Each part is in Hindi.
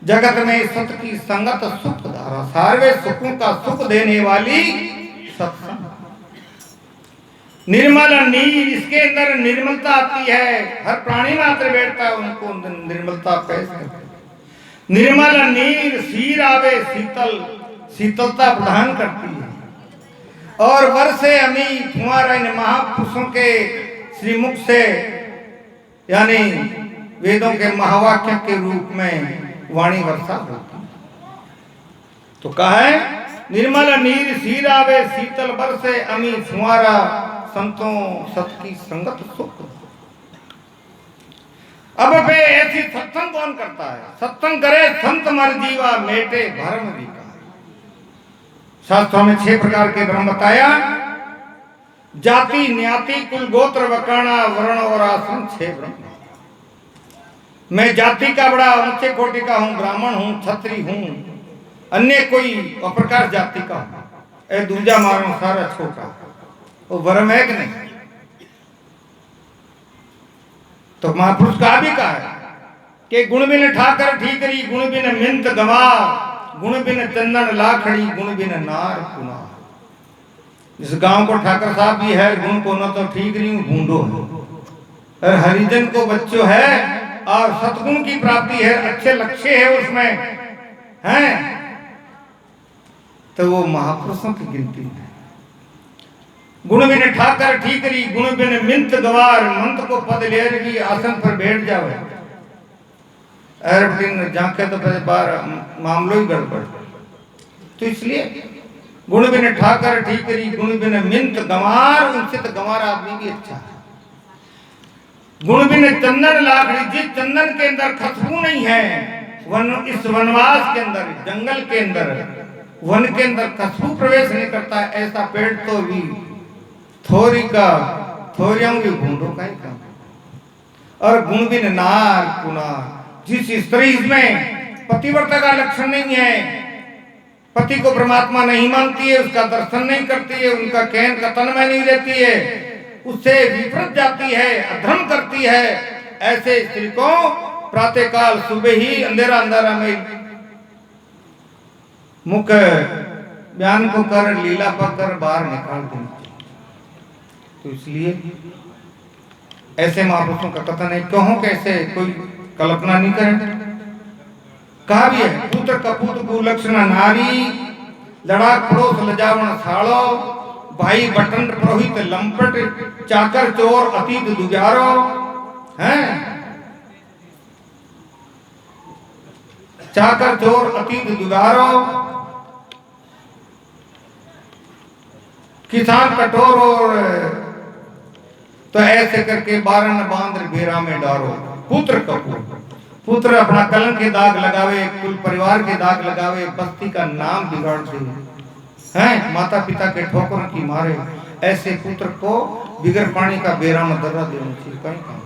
जगत में सत की संगत सुख धारा, सार्वे सुखों का सुख देने वाली सत्संग। निर्मल नीर, इसके अंदर निर्मलता आती है। हर प्राणी मात्र बैठता है उनको निर्मलता कैसे। निर्मल नीर सीर आवे शीतल, शीतलता प्रदान करती है। और वर्षे अमी फुआर, इन महापुरुषों के श्रीमुख से यानी वेदों के महावाक्य के रूप में वाणी वर्षा होती। तो कहा है निर्मल नीर सीर आवे शीतल वर्षे अमी फुआरा, संतों सत की संगत सुख। अब वे ऐसी सत्संग कौन करता है? सत्संग करे संत मर जीवा, मेटे भरम विकार। शास्त्रों में 6 प्रकार के धर्म बताया। जाति न्याति कुल गोत्र वकाना वर्ण और आश्रम 6 ब्रह्म। मैं जाति का बड़ा ऊंचे कोटि का हूं, ब्राह्मण हूं, क्षत्रिय हूं, अन्य कोई अप्रकार जाति का हूं, ए दूजा मारो सारा छोटा, वो वर्म है कि नहीं? तो महापुरुष का भी कहा है कि गुण बिन ठाकर ठीकरी, गुण बिन मिंत गवार, गुण बिन चंदन लाखड़ी, गुण बिन नार कुमार। इस गांव को ठाकर साहब भी है, गुण को न तो ठीकरी बूंदो है, और हरिजन को बच्चों है, और सतगुण की प्राप्ति है, अच्छे लक्ष्य है उसमें हैं, तो वो महापुरुषों की गिनती है। गुण बिन ठाकर ठीकरी, गुण बिन मिंत गवार, मंत को पद लेर भी आसन पर बैठ जावे। दिन झांके तो पहले बार मामलो ही गड़बड़। तो इसलिए गुण बिन ठाकर ठीकरी, गुण बिन मिंत गंवार, उनसे तो गंवार आदमी भी अच्छा है। गुण बिन चंदन लाखड़ी, जिस चंदन के अंदर खुशबू नहीं है, इस वनवास के अंदर, जंगल के अंदर, वन के अंदर खुशबू प्रवेश नहीं करता है, ऐसा पेड़ तो भी थोरी का थोरियों भी भूंडो का ही काम। और गुण बिन नार कुनार, जिस स्त्री में पतिव्रता का लक्षण नहीं है, पति को परमात्मा नहीं मानती है, उसका दर्शन नहीं करती है, उनका कहन का तन में नहीं रहती है, उससे विपरीत जाती है, अधर्म करती है, ऐसे स्त्री को प्रातः काल सुबह ही अंधेरा अंधेरा में मुख बयान को कर, लीला पकड़ बाहर निकाल देनी। तो इसलिए ऐसे महापुरुषों का कथन है, कहो कैसे कोई कल्पना नहीं करें। कहा भी है पुत्र कपूत कुलक्षण नारी, लड़ाक पड़ोस लजावण साड़ो, भाई बटन पुरोहित लंपट, चाकर चोर अतीत दुजारो हैं, चाकर चोर अतीत दुजारो, किसान कठोर और तो ऐसे करके बारन बांद्र बेरा में डारो। पुत्र कपूर, पुत्र अपना कलंक के दाग लगावे, कुल परिवार के दाग लगावे, बस्ती का नाम बिगाड़ दे हैं, माता पिता के ठोकर की मारे, ऐसे पुत्र को बिगर पानी का बेरा में दर्रा देना चाहिए। कहीं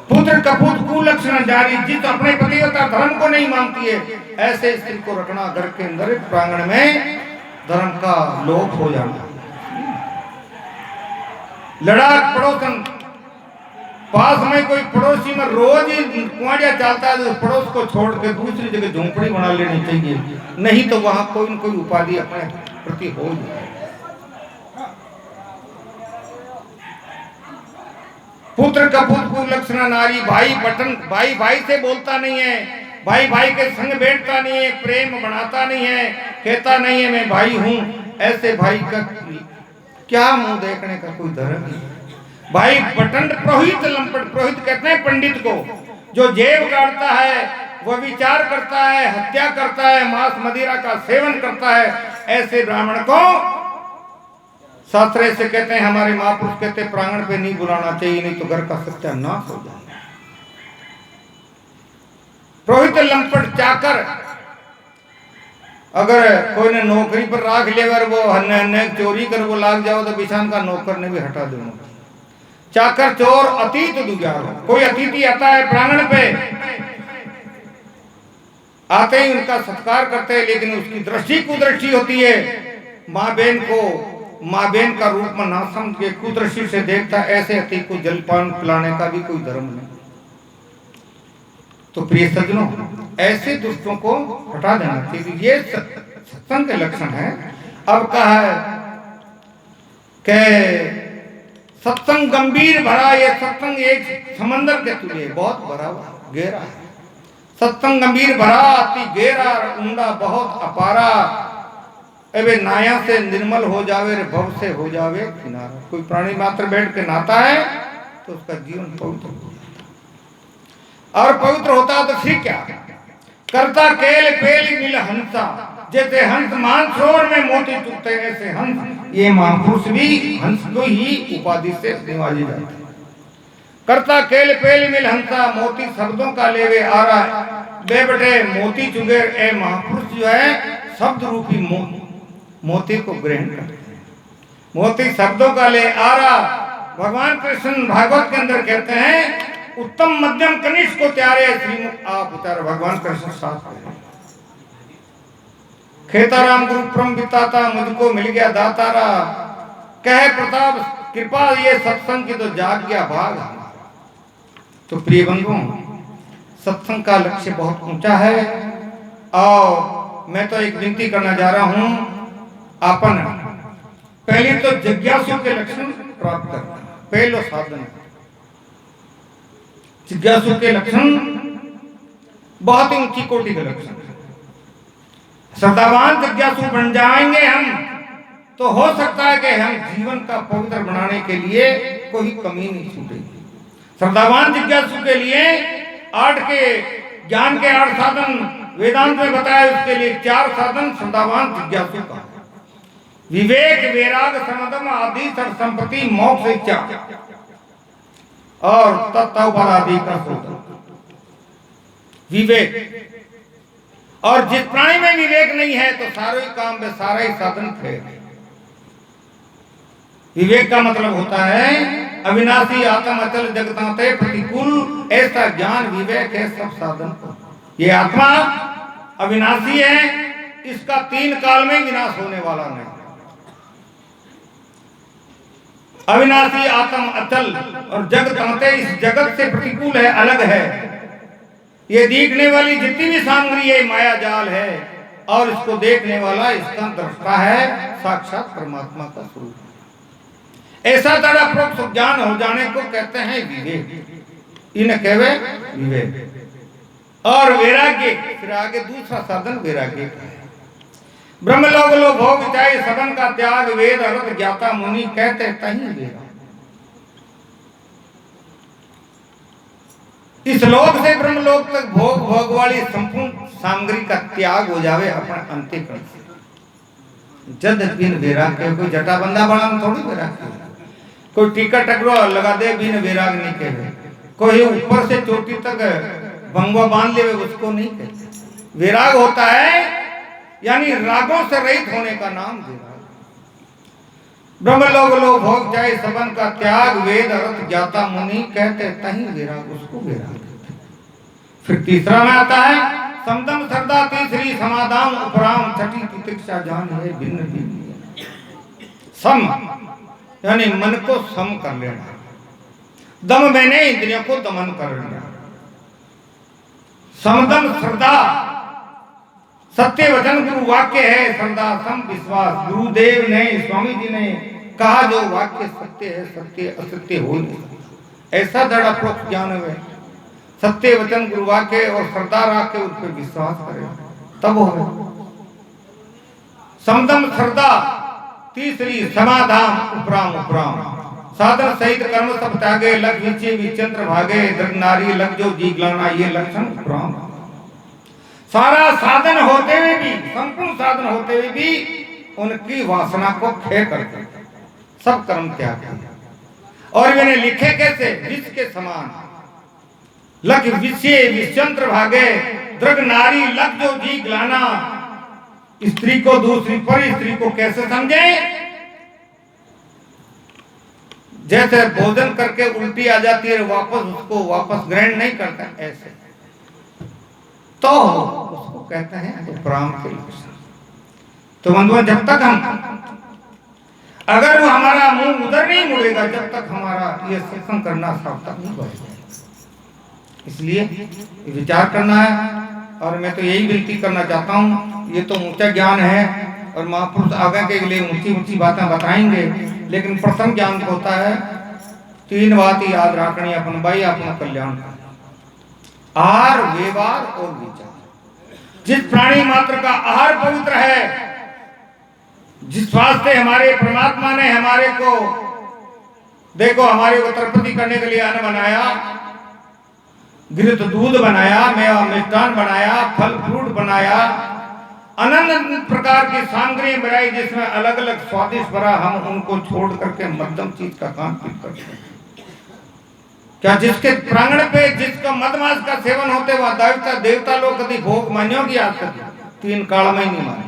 पुत्र कपूत कुलक्षण जारी, जिस अपने पतिव्रता धर्म को नहीं मानती है, ऐसे स्त्री को रखना घर के अंदर प्रांगण में धर्म का लोप हो जाना। लड़ाक पड़ोसन, पास में कोई पड़ोसी में रोज ही कुआड़िया चलता है, तो पड़ोस को छोड़ के दूसरी जगह झोंपड़ी बना लेनी चाहिए, नहीं तो वहां कोई न कोई उपाधि अपने प्रति हो जाए। पुत्र कपूत कुलक्षण नारी, भाई बटन, भाई भाई से बोलता नहीं है, भाई भाई के संग बैठता नहीं है, प्रेम बनाता नहीं है, कहता नहीं है मैं भाई हूं, ऐसे भाई का क्या मुंह देखने का कोई धर्म नहीं। भाई बटन पुरोहित लंपट, पुरोहित कहते हैं पंडित को, जो जेब गाड़ता है, वह विचार करता है, हत्या करता है, मांस मदिरा का सेवन करता है, ऐसे ब्राह्मण को शास्त्र से कहते हैं, हमारे महापुरुष कहते हैं प्रांगण पे नहीं बुलाना चाहिए, नहीं तो घर का सत्यानाश हो जाए। पुरोहित लंपट चाकर, अगर कोई ने नौकरी पर राख लिया, वो अन्य चोरी कर वो लाग जाओ तो बिछान का नौकर ने भी हटा देना। चाकर चोर अतीत दुजारो, कोई अतिथि आता है प्रांगण पे, आते ही उनका सत्कार करते हैं, लेकिन उसकी दृष्टि कुदृष्टि होती है, माँ बहन को माँ बहन का रूप में ना समझ के कुदृष्टि से देखता है, ऐसे अतिथि को जलपान पिलाने का भी कोई धर्म नहीं। तो प्रिय सज्जनों, ऐसे दुष्टों को हटा देना चाहिए। ये सत्संग के लक्षण है। अब कहा है कि सत्संग गंभीर भरा, ये सत्संग एक समंदर के तुल्य बहुत भरा हुआ गहरा है। सत्संग गंभीर भरा अति गहरा ऊंडा बहुत अपारा, अबे नाया से निर्मल हो जावे रे भव से हो जावे किनारा। कोई प्राणी मात्र बैठ के नहाता है तो उसका जीवन पवित्र हो जाता, और पवित्र होता तो फिर क्या करता केल पेल मिल हंसा। जैसे हंस मानसरोवर में मोती चुगते ऐसे हंस ये महापुरुष भी हंस को ही उपाधि से निवाजे जाते हैं। करता केल पेल मिल हंसा मोती शब्दों का लेवे आ रहा है। बेबटे मोती चुगे ए महापुरुष जो है शब्द रूपी मोती को ग्रहण करते हैं। मोती शब्दों का ले आ रहा। भगवान कृष्ण भागवत के अंदर कहते हैं उत्तम मध्यम कनिष्ठ को त्यारे श्रीमुख आप उतार। भगवान कृष्ण साथ हैं। खेताराम गुरु परम बिताता मुझको मिल गया दातारा। कहे प्रताप कृपा ये सत्संग की तो जाग गया भाग। तो प्रिय बंधुओं, सत्संग का लक्ष्य बहुत ऊंचा है। और मैं तो एक विनती करना जा रहा हूं अपन पहले तो जिज्ञासु के लक्षण प्राप्त करना पहला साधन। जिज्ञासु के लक्षण बहुत ही ऊंची कोटि के लक्षण। श्रद्धावान जिज्ञासु बन जाएंगे हम तो हो सकता है कि हम जीवन का पवित्र बनाने के लिए कोई कमी नहीं छूटेगी। श्रद्धावान जिज्ञासु के लिए आठ के ज्ञान के 8 साधन वेदांत में बताया। उसके लिए 4 साधन श्रद्धावान जिज्ञासु का विवेक वैराग समदम आदि संपत्ति मोक्ष इच्छा और तत्व आदि का सूत्र विवेक। और जिस प्राणी में विवेक नहीं है तो सारे काम में सारा ही साधन फेल। विवेक का मतलब होता है अविनाशी आत्म अचल जगताते प्रतिकूल। ऐसा ज्ञान विवेक है सब साधन। ये आत्मा अविनाशी है, इसका 3 काल में विनाश होने वाला नहीं। अविनाशी आत्म अचल और जगताते इस जगत से प्रतिकूल है, अलग है। ये देखने वाली जितनी भी सामग्री है माया जाल है, और इसको देखने वाला इसका दृष्टा है साक्षात परमात्मा का स्वरूप। ऐसा तरह प्रोक्त ज्ञान हो जाने को कहते हैं विवेक। इन कहवे विवेक और वैराग्य। फिर आगे दूसरा साधन वैराग्य का है। ब्रह्मलोक लो भोग चाहे सबन का त्याग वेद अर्थ ज्ञाता मुनि कहते तहीं वेद। इस लोक से ब्रह्मलोक तक भोग वाली संपूर्ण सामग्री का त्याग हो जावे अपने अंतःकरण से। जद बिन वैराग्य कोई जटा बंदा बना थोड़ी वैराग्य। कोई टीका टकरो लगा दे बिन वैराग नहीं कहे। कोई ऊपर से चोटी तक भंगवा बांध ले उसको नहीं कहते। वैराग होता है यानी रागों से रहित होने का नाम वैराग। ब्रह्मलोक लो भोग चाहे सबन का त्याग वेद अर्थ ज्ञाता मुनि कहते तहीं वैराग, उसको वैराग। फिर तीसरा में आता है समदम श्रद्धा तीसरी समाधान उपराम छठी तितिक्षा जान है भिन्न भिन्न। सम यानी मन को सम कर लेना। दम मैंने इंद्रियों को दमन कर लेना। समदम श्रद्धा सत्य वचन गुरु वाक्य है। श्रद्धा सम विश्वास गुरुदेव ने स्वामी जी ने कहा जो वाक्य सत्य है सत्य असत्य हो नहीं। ऐसा दृढ़ प्रोक्त ज्ञान है। सत्य वचन गुरु वाक्य और श्रद्धा रख के उस पर विश्वास करे तब हो। समदम श्रद्धा तीसरी समाधान उपराम उपराम साधन सहित कर्म सब त्यागे लग विचे विचंद्र भागे दृढ़ नारी लग जो जी ग्लाना ये लक्षण उपराम। सारा साधन होते हुए भी संपूर्ण साधन होते हुए भी उनकी वासना को क्षय करते सब कर्म त्याग किया। और मैंने लिखे कैसे विष के समान लग विषय विचंद्र भागे दृढ़ नारी लग जो जी ग्लाना। स्त्री को दूसरी पर स्त्री को कैसे समझे? जैसे भोजन करके उल्टी आ जाती है वापस उसको वापस ग्रहण नहीं करता ऐसे तो उसको कहते हैं उपराम के लक्षण। तो बंधुओं जब तक हम अगर वो हमारा मुंह उधर नहीं मुड़ेगा जब तक हमारा ये सत्संग करना सार्थक नहीं बनेगा। इसलिए विचार करना है और मैं तो यही विनती करना चाहता हूँ, ये तो ऊंचा ज्ञान है और महापुरुष आगे के लिए ऊंची ऊंची बातें बताएंगे, लेकिन प्रथम ज्ञान होता है 3 बात याद रखनी अपन भाई, अपना कल्याण आहार, व्यवहार और विचार। जिस प्राणी मात्र का आहार पवित्र है, जिस वास्ते हमारे परमात्मा ने हमारे को देखो हमारे को तृप्ति करने के लिए अन्न बनाया, घृत दूध बनाया, मेवा मिष्टान बनाया, फल फ्रूट बनाया, अनंत प्रकार की सामग्री बनाई जिसमें अलग अलग स्वादिष्ट भरा, हम उनको छोड़ करके मध्यम चीज का काम करते हैं। क्या जिसके प्रांगण पे जिसका मदमास का सेवन होते वह देवता लोग कभी भोग मान्यो की आज तक 3 काल में नहीं माने,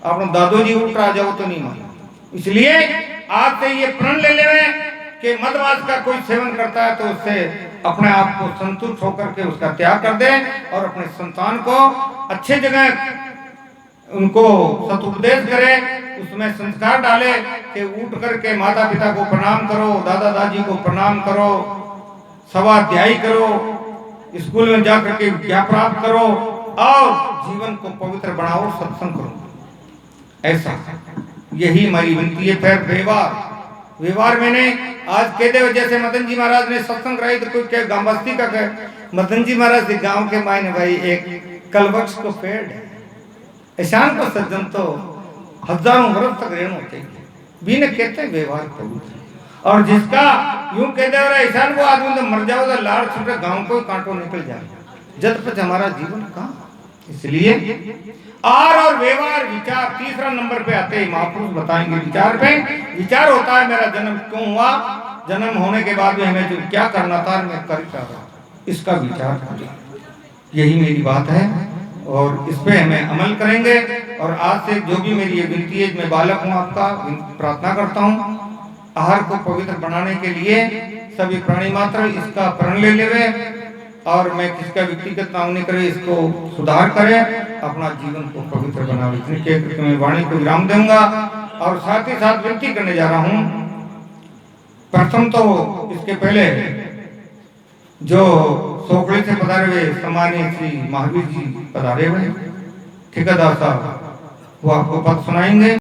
अपना दादू जी उठ रहा जाओ तो नहीं माने। इसलिए आज से ये प्रण ले लेवे कि मदमास का कोई सेवन करता है तो उससे अपने आप को संतुष्ट होकर के उसका त्याग कर दे और अपने संतान को अच्छे जगह उनको सदुपदेश करे, उसमें संस्कार डाले कि उठ करके माता पिता को प्रणाम करो, दादा दादी को प्रणाम करो, स्वाध्याय करो, स्कूल में जाकर के विद्या प्राप्त करो और जीवन को पवित्र बनाओ, सत्संग करो। ऐसा यही हमारी विनती है। फिर व्यवहार मैंने आज कहते हुए जैसे मदन जी महाराज ने सत्संग कराई तो कोई क्या गांव बस्ती का कहे, मदन जी महाराज के गांव के मायने भाई एक कलवृक्ष को पेड़ है, ऐशान को सज्जन तो हजारों वर्ष तक रहना चाहिए, बिना कहते व्यवहार पवित्र। और जिसका यूं कहते हो ऐसा वो आदमी तो मर जाओ तो लाड़ छूटे गांव को कांटो निकल जाए, जब तक हमारा जीवन कहाँ। इसलिए आहार और व्यवहार विचार 3 नंबर पे आते हैं, महापुरुष बताएंगे विचार पे। विचार होता है मेरा जन्म क्यों हुआ, जन्म होने के बाद में हमें जो क्या करना था मैं कर क्या रहा, इसका विचार। यही मेरी बात है और इस पे हमें अमल करेंगे। और आज से जो भी मेरी ये विनती है, मैं बालक हूँ आपका, प्रार्थना करता हूँ आहार को पवित्र बनाने के लिए सभी प्राणी मात्र इसका प्रण ले लेवे और मैं किसका व्यक्तिगत नाम नहीं करे, इसको सुधार करे, अपना जीवन को पवित्र बनावे। इतनी कहकर मैं वाणी को विराम दूंगा और साथ ही साथ विनती करने जा रहा हूँ। प्रथम तो इसके पहले जो सोखड़ी से पधारे हुए सम्मानित श्री महावीर जी पधारे हुए ठेकेदार साहब, वो आपको पद सुनाएंगे।